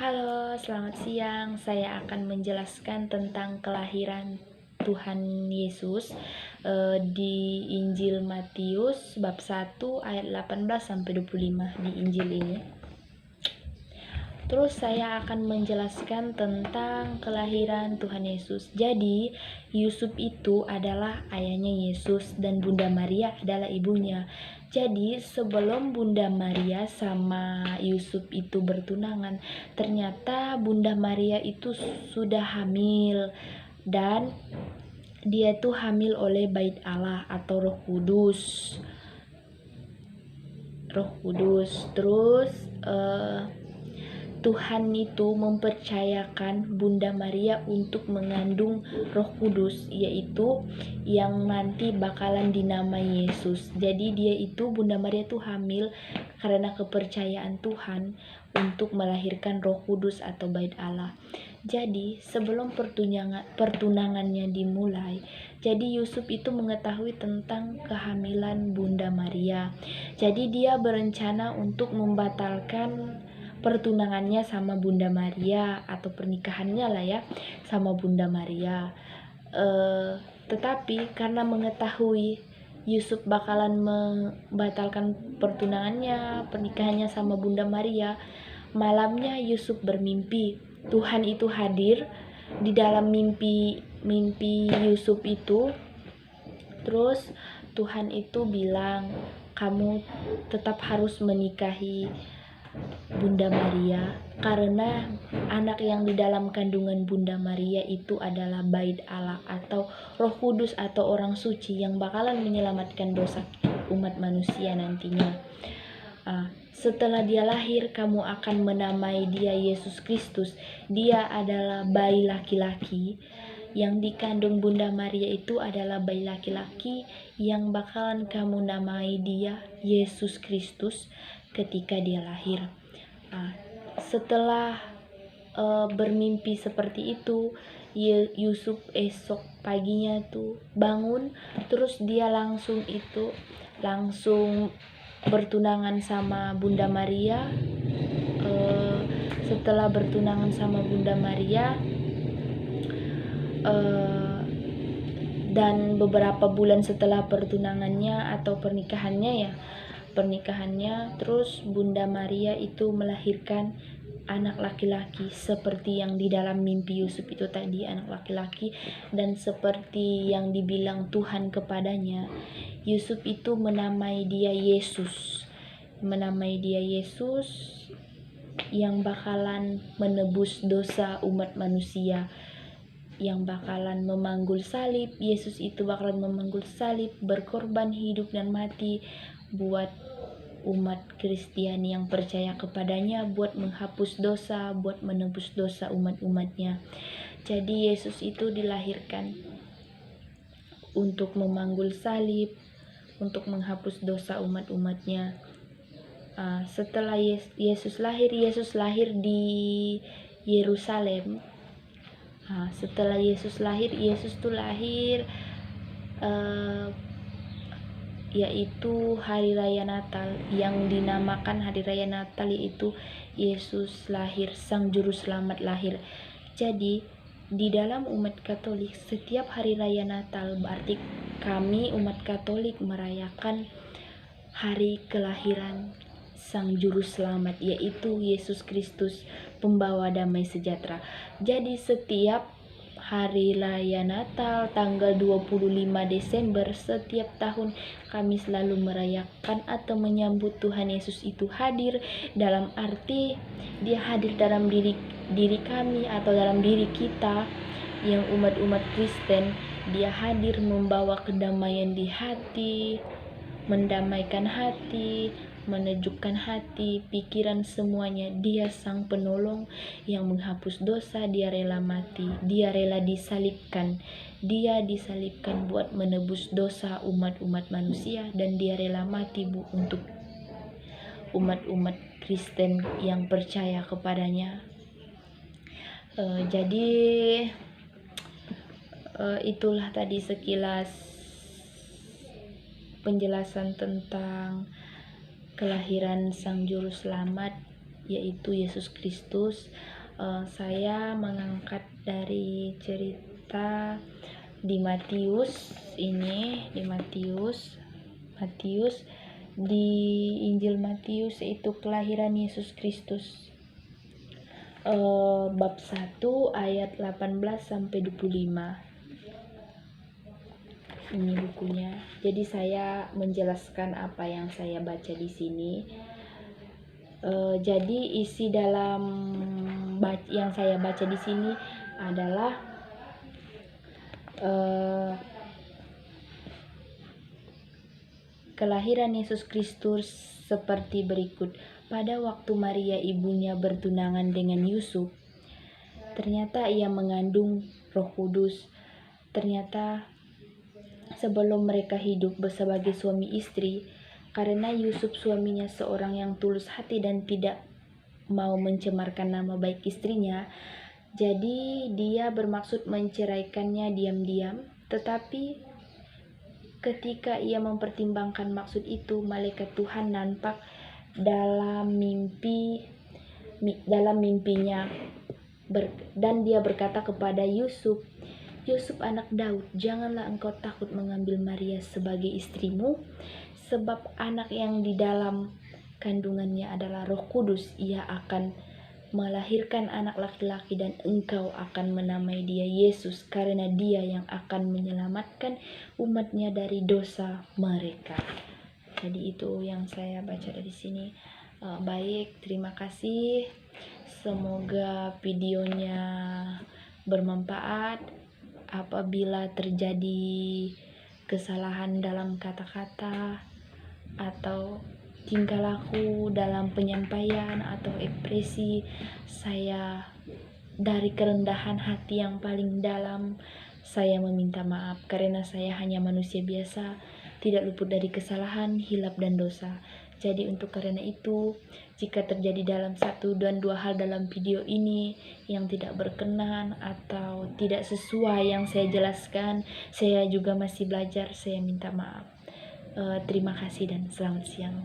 Halo, selamat siang. Saya akan menjelaskan tentang kelahiran Tuhan Yesus di Injil Matius bab 1 ayat 18 sampai 25 di Injil ini. Terus saya akan menjelaskan tentang kelahiran Tuhan Yesus. Jadi, Yusuf itu adalah ayahnya Yesus dan Bunda Maria adalah ibunya. Jadi, sebelum Bunda Maria sama Yusuf itu bertunangan, ternyata Bunda Maria itu sudah hamil dan dia tuh hamil oleh Bait Allah atau Roh Kudus. Terus Tuhan itu mempercayakan Bunda Maria untuk mengandung Roh Kudus, yaitu yang nanti bakalan dinamai Yesus. Jadi Bunda Maria itu hamil karena kepercayaan Tuhan untuk melahirkan Roh Kudus atau Bait Allah. Jadi sebelum pertunangannya dimulai, jadi Yusuf itu mengetahui tentang kehamilan Bunda Maria. Jadi dia berencana untuk membatalkan pertunangannya sama Bunda Maria atau pernikahannya lah ya sama Bunda Maria. Tetapi karena mengetahui Yusuf bakalan membatalkan pernikahannya sama Bunda Maria, malamnya Yusuf bermimpi Tuhan itu hadir di dalam mimpi Yusuf itu. Terus Tuhan itu bilang, kamu tetap harus menikahi Bunda Maria karena anak yang di dalam kandungan Bunda Maria itu adalah Bait Allah atau Roh Kudus atau orang suci yang bakalan menyelamatkan dosa umat manusia nantinya. Setelah dia lahir, kamu akan menamai dia Yesus Kristus. Dia adalah bayi laki-laki yang dikandung Bunda Maria itu adalah bayi laki-laki yang bakalan kamu namai dia Yesus Kristus ketika dia lahir. Setelah bermimpi seperti itu, Yusuf esok paginya tuh bangun, terus dia langsung bertunangan sama Bunda Maria. Setelah bertunangan sama Bunda Maria dan beberapa bulan setelah pertunangannya atau pernikahannya, terus Bunda Maria itu melahirkan anak laki-laki seperti yang di dalam mimpi Yusuf itu tadi, anak laki-laki. Dan seperti yang dibilang Tuhan kepadanya, Yusuf itu menamai dia Yesus yang bakalan menebus dosa umat manusia, yang bakalan memanggul salib. Yesus itu bakalan memanggul salib, berkorban hidup dan mati buat umat Kristiani yang percaya kepadanya, buat menghapus dosa, buat menebus dosa umat-umatnya. Jadi Yesus itu dilahirkan untuk memanggul salib, untuk menghapus dosa umat-umatnya. Setelah Yesus lahir di Yerusalem. Setelah Yesus lahir yaitu hari raya Natal, yang dinamakan hari raya Natal, yaitu Yesus lahir, Sang Juru Selamat lahir. Jadi di dalam umat Katolik, setiap hari raya Natal berarti kami umat Katolik merayakan hari kelahiran Sang Juru Selamat, yaitu Yesus Kristus, pembawa damai sejahtera. Jadi setiap hari raya Natal tanggal 25 Desember setiap tahun kami selalu merayakan atau menyambut Tuhan Yesus itu hadir, dalam arti dia hadir dalam diri kami atau dalam diri kita yang umat-umat Kristen. Dia hadir membawa kedamaian di hati, mendamaikan hati, menejukkan hati, pikiran, semuanya. Dia sang penolong yang menghapus dosa. Dia rela mati, dia rela disalibkan. Dia disalibkan buat menebus dosa umat-umat manusia, dan dia rela mati untuk umat-umat Kristen yang percaya kepadanya. Jadi itulah tadi sekilas penjelasan tentang kelahiran Sang Juru Selamat yaitu Yesus Kristus. Saya mengangkat dari cerita di Matius ini, Matius di Injil Matius, yaitu kelahiran Yesus Kristus, bab 1 ayat 18 sampai 25. Ini bukunya. Jadi saya menjelaskan apa yang saya baca di sini. Jadi isi dalam yang saya baca di sini adalah kelahiran Yesus Kristus seperti berikut. Pada waktu Maria ibunya bertunangan dengan Yusuf, ternyata ia mengandung Roh Kudus. Ternyata sebelum mereka hidup sebagai suami istri, karena Yusuf suaminya seorang yang tulus hati dan tidak mau mencemarkan nama baik istrinya, jadi dia bermaksud menceraikannya diam-diam. Tetapi ketika ia mempertimbangkan maksud itu, malaikat Tuhan nampak dalam mimpinya, dan dia berkata kepada Yusuf, "Yusuf anak Daud, janganlah engkau takut mengambil Maria sebagai istrimu, sebab anak yang di dalam kandungannya adalah Roh Kudus. Ia akan melahirkan anak laki-laki dan engkau akan menamai dia Yesus, karena dia yang akan menyelamatkan umatnya dari dosa mereka." Jadi itu yang saya baca dari sini. Baik, terima kasih. Semoga videonya bermanfaat. Apabila terjadi kesalahan dalam kata-kata atau tingkah laku dalam penyampaian atau ekspresi, saya dari kerendahan hati yang paling dalam saya meminta maaf, karena saya hanya manusia biasa, tidak luput dari kesalahan, hilap dan dosa. Jadi untuk karena itu, jika terjadi dalam satu dan dua hal dalam video ini yang tidak berkenan atau tidak sesuai yang saya jelaskan, saya juga masih belajar, saya minta maaf. Terima kasih dan selamat siang.